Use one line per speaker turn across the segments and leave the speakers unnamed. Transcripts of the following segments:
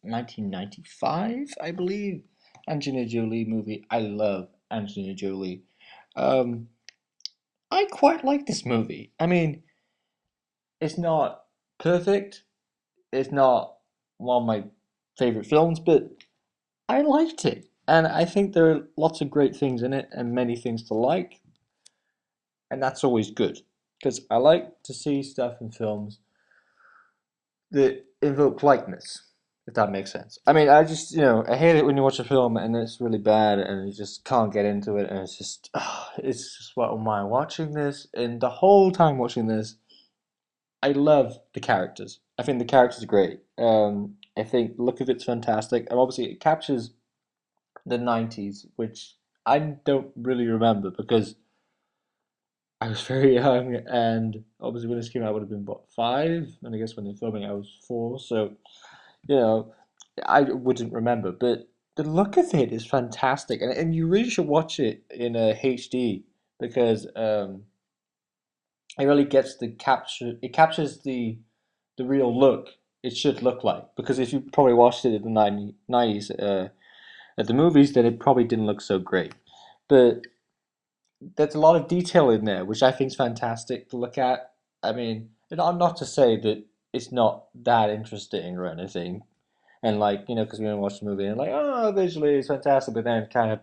1995, I believe. Angelina Jolie movie. I love Angelina Jolie. Um, I quite like this movie. I mean, it's not perfect. It's not one of my favorite films, but I liked it. And I think there are lots of great things in it and many things to like, and that's always good. Because I like to see stuff in films that invoke likeness, if that makes sense. I mean, I just, I hate it when you watch a film and it's really bad and you just can't get into it and it's just, what am I watching this? And the whole time watching this, I love the characters. I think the characters are great. I think the look of it's fantastic, and obviously it captures the '90s, which I don't really remember because I was very young, and obviously when this came out, I would have been what, 5, and I guess when they're filming, I was 4. So you know, I wouldn't remember, but the look of it is fantastic, and you really should watch it in a HD because it really gets the capture. It captures the real look it should look like. Because if you probably watched it in the 90s at the movies, then it probably didn't look so great. But there's a lot of detail in there, which I think is fantastic to look at. I mean, not to say that it's not that interesting or anything, and like, because we watch the movie and like, oh, visually it's fantastic, but then kind of.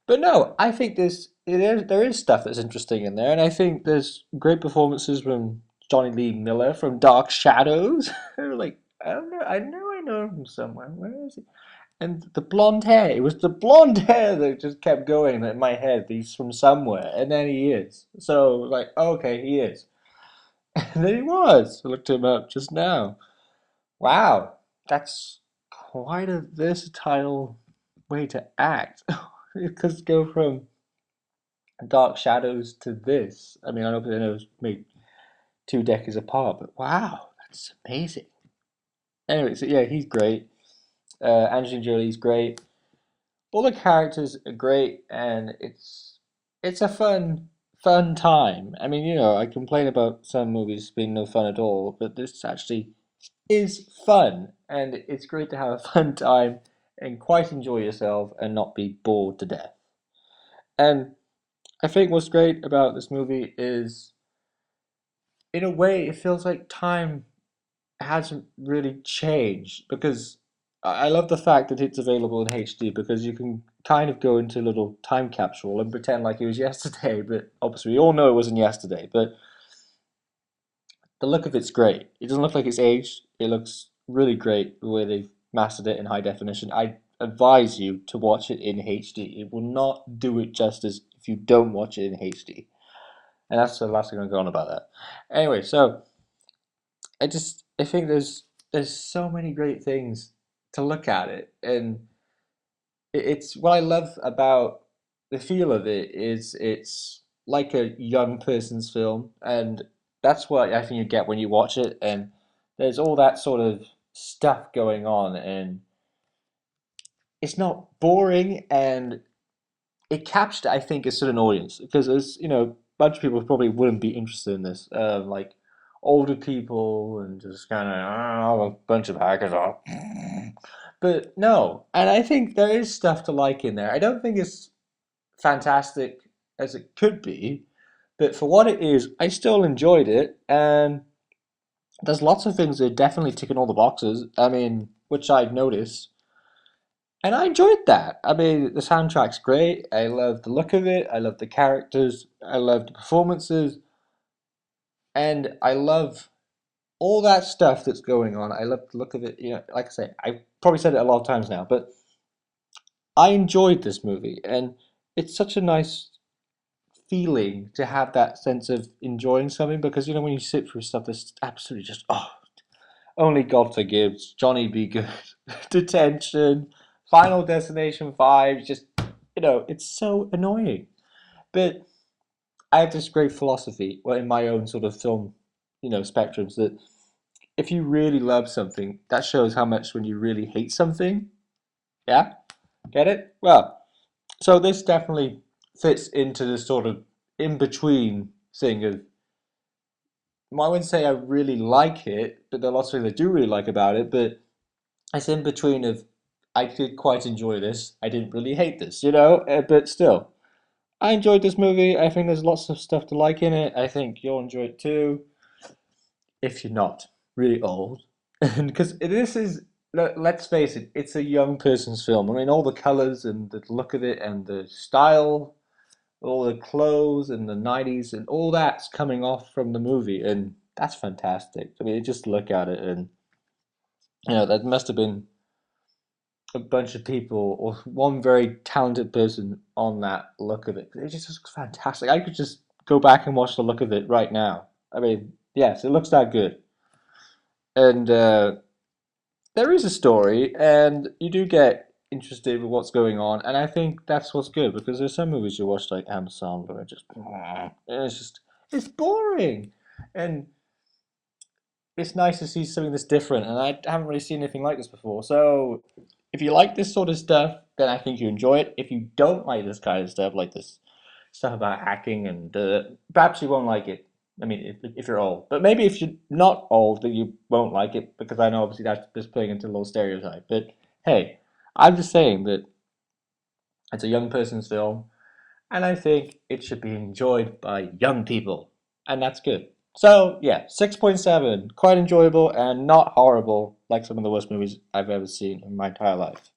But no, I think there is stuff that's interesting in there, and I think there's great performances from Johnny Lee Miller from Dark Shadows. Like, I don't know, I know him somewhere. Where is he? And the blonde hair. It was the blonde hair that just kept going in my head. He's from somewhere, and then he is. So like, okay, he is. And then he was. I looked him up just now. Wow, that's quite a versatile way to act. Because go from Dark Shadows to this. I mean, I know it's made 2 decades apart, but wow, that's amazing. Anyway, so yeah, he's great. Angelina Jolie's great. All the characters are great, and it's a fun time. I mean, I complain about some movies being no fun at all, but this actually is fun, and it's great to have a fun time and quite enjoy yourself and not be bored to death. And I think what's great about this movie is, in a way, it feels like time hasn't really changed because I love the fact that it's available in HD because you can kind of go into a little time capsule and pretend like it was yesterday, but obviously we all know it wasn't yesterday. But the look of it's great. It doesn't look like it's aged. It looks really great the way they've mastered it in high definition. I advise you to watch it in HD. It will not do it justice if you don't watch it in HD. And that's the last thing I'm going to go on about that. Anyway, so I think there's so many great things to look at it, and it's what I love about the feel of it is it's like a young person's film, and that's what I think you get when you watch it. And there's all that sort of stuff going on, and it's not boring, and it captured, I think, a certain audience because there's a bunch of people who probably wouldn't be interested in this, like older people and just kind of a bunch of hackers are. But no, and I think there is stuff to like in there. I don't think it's fantastic as it could be, but for what it is, I still enjoyed it, and there's lots of things that definitely ticking all the boxes. I mean, which I'd noticed. And I enjoyed that. I mean, the soundtrack's great. I love the look of it. I love the characters. I love the performances. And I love all that stuff that's going on. I love the look of it. Like I say, I've probably said it a lot of times now, but I enjoyed this movie. And it's such a nice feeling to have that sense of enjoying something because, when you sit through stuff that's absolutely just, oh, only God forgives, Johnny Be Good, Detention, Final Destination 5, just, it's so annoying. But I have this great philosophy, well, in my own sort of film, spectrums, that if you really love something, that shows how much when you really hate something. Yeah? Get it? Well, so this definitely fits into this sort of in between thing of I wouldn't say I really like it, but there are lots of things I do really like about it. But it's in between of I did quite enjoy this. I didn't really hate this, but still, I enjoyed this movie. I think there's lots of stuff to like in it. I think you'll enjoy it too, if you're not really old. And because this is, let's face it, it's a young person's film. I mean, all the colors and the look of it and the style, all the clothes and the 90s and all that's coming off from the movie. And that's fantastic. I mean, you just look at it and, that must have been a bunch of people or one very talented person on that look of it. It just looks fantastic. I could just go back and watch the look of it right now. I mean, yes, it looks that good. And there is a story, and you do get interested with what's going on, and I think that's what's good because there's some movies you watch like Amazon where it's boring, and it's nice to see something that's different, and I haven't really seen anything like this before. So if you like this sort of stuff, then I think you enjoy it. If you don't like this kind of stuff, like this stuff about hacking, and perhaps you won't like it. I mean, if you're old, but maybe if you're not old, then you won't like it because I know obviously that's just playing into a little stereotype. But hey, I'm just saying that it's a young person's film, and I think it should be enjoyed by young people, and that's good. So yeah, 6.7, quite enjoyable and not horrible like some of the worst movies I've ever seen in my entire life.